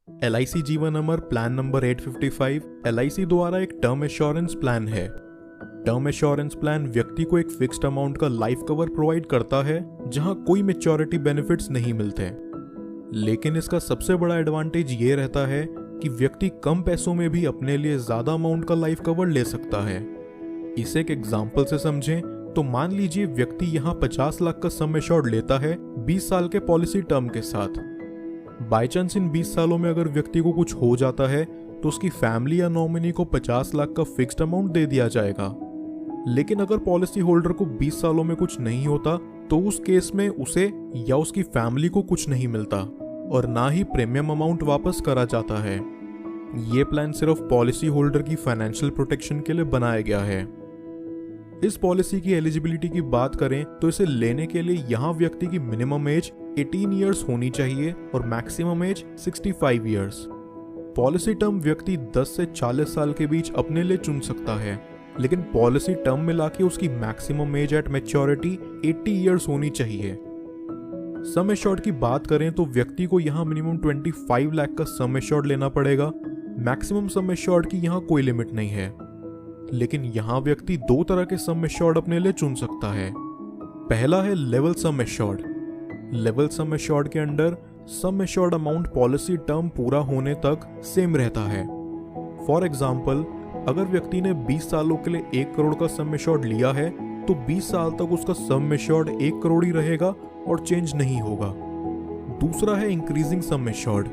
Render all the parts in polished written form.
LIC जीवन अमर plan number 855 LIC द्वारा एक टर्म एश्योरेंस प्लान है। टर्म एश्योरेंस प्लान व्यक्ति को एक फिक्स्ड अमाउंट का लाइफ कवर प्रोवाइड करता है जहां कोई मैच्योरिटी बेनिफिट्स नहीं मिलते। लेकिन इसका सबसे बड़ा एडवांटेज ये रहता है कि व्यक्ति कम पैसों में भी अपने लिए ज्यादा अमाउंट का लाइफ कवर ले सकता है। इसे एक एग्जाम्पल से समझें तो मान लीजिए व्यक्ति यहाँ 50 लाख का सम एश्योर्ड लेता है 20 साल के पॉलिसी टर्म के साथ। बाय चांस इन 20 सालों में अगर व्यक्ति को कुछ हो जाता है तो उसकी फैमिली या नॉमिनी को 50 लाख का फिक्स्ड अमाउंट दे दिया जाएगा। लेकिन अगर पॉलिसी होल्डर को 20 सालों में कुछ नहीं होता तो उस केस में उसे या उसकी फैमिली को कुछ नहीं मिलता और ना ही प्रीमियम अमाउंट वापस करा जाता है। ये प्लान सिर्फ पॉलिसी होल्डर की फाइनेंशियल प्रोटेक्शन के लिए बनाया गया है। इस पॉलिसी की एलिजिबिलिटी की बात करें तो इसे लेने के लिए यहाँ व्यक्ति की मिनिमम एज 18 इयर्स होनी चाहिए और maximum age 65 years. Policy term व्यक्ति 10 से 40 साल के बीच अपने लिए चुन सकता है, लेकिन पॉलिसी टर्म मिला के उसकी maximum age at maturity 80 years होनी चाहिए। सम एश्योर्ड की बात करें तो व्यक्ति को यहाँ मिनिमम 25 लाख का सम एश्योर्ड लेना पड़ेगा। मैक्सिमम सम एश्योर्ड की यहाँ कोई लिमिट नहीं है, लेकिन यहाँ व्यक्ति दो तरह के सम एश्योर्ड अपने लिए चुन सकता है। पहला है level sum assured. Level sum assured के under sum assured amount policy term पूरा होने तक सेम रहता है। फॉर एग्जाम्पल, अगर व्यक्ति ने 20 सालों के लिए 1 करोड़ का सम एश्योर्ड लिया है तो 20 साल तक उसका सम एश्योर्ड 1 करोड़ ही रहेगा और चेंज नहीं होगा। दूसरा है increasing sum assured.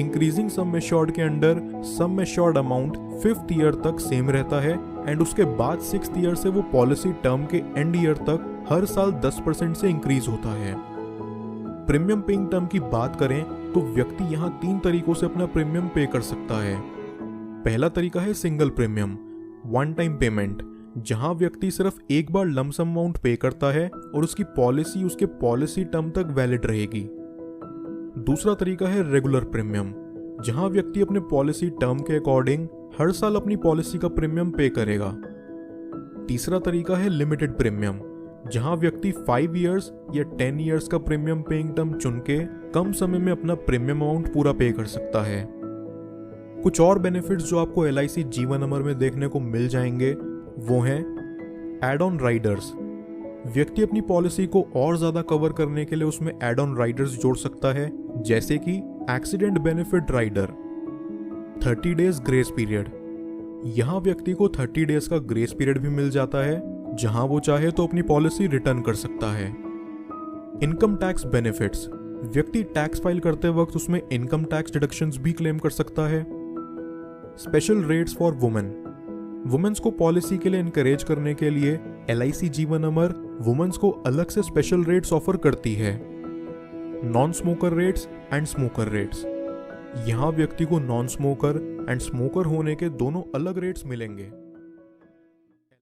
Increasing sum assured के under sum assured amount 5th year तक सेम रहता है एंड उसके बाद 6th ईयर से वो पॉलिसी टर्म के एंड ईयर तक हर साल 10% से इंक्रीज होता है। प्रीमियम पेइंग टर्म की बात करें तो व्यक्ति यहाँ 3 तरीकों से अपना प्रीमियम पे कर सकता है। पहला तरीका है single premium, one time payment, जहां व्यक्ति सिर्फ एक बार लमसम अमाउंट पे करता है और उसकी पॉलिसी उसके पॉलिसी टर्म तक वैलिड रहेगी। दूसरा तरीका है रेगुलर प्रीमियम, जहां व्यक्ति अपने पॉलिसी टर्म के अकॉर्डिंग हर साल अपनी पॉलिसी का प्रीमियम पे करेगा। तीसरा तरीका है लिमिटेड प्रीमियम, जहां व्यक्ति 5 इयर्स या 10 इयर्स का प्रीमियम पेइंग टर्म चुन के कम समय में अपना प्रीमियम अमाउंट पूरा पे कर सकता है। कुछ और बेनिफिट्स जो आपको LIC जीवन अमर में देखने को मिल जाएंगे वो हैं एड ऑन राइडर्स। व्यक्ति अपनी पॉलिसी को और ज्यादा कवर करने के लिए उसमें एड ऑन राइडर्स जोड़ सकता है, जैसे कि accident benefit rider. 30 days grace period, यहां व्यक्ति को 30 डेज का ग्रेस पीरियड भी मिल जाता है, जहां वो चाहे तो अपनी पॉलिसी रिटर्न कर सकता है। इनकम टैक्स बेनिफिट्स, व्यक्ति टैक्स फाइल करते वक्त उसमें इनकम टैक्स डिडक्शंस भी क्लेम कर सकता है। Special rates for women, women's को पॉलिसी के लिए इनकरेज करने के लिए LIC जीवन अमर वुमेन्स को अलग से स्पेशल रेट्स ऑफर करती है। Non smoker rates and smoker rates, यहां व्यक्ति को नॉन स्मोकर एंड स्मोकर होने के दोनों अलग रेट्स मिलेंगे।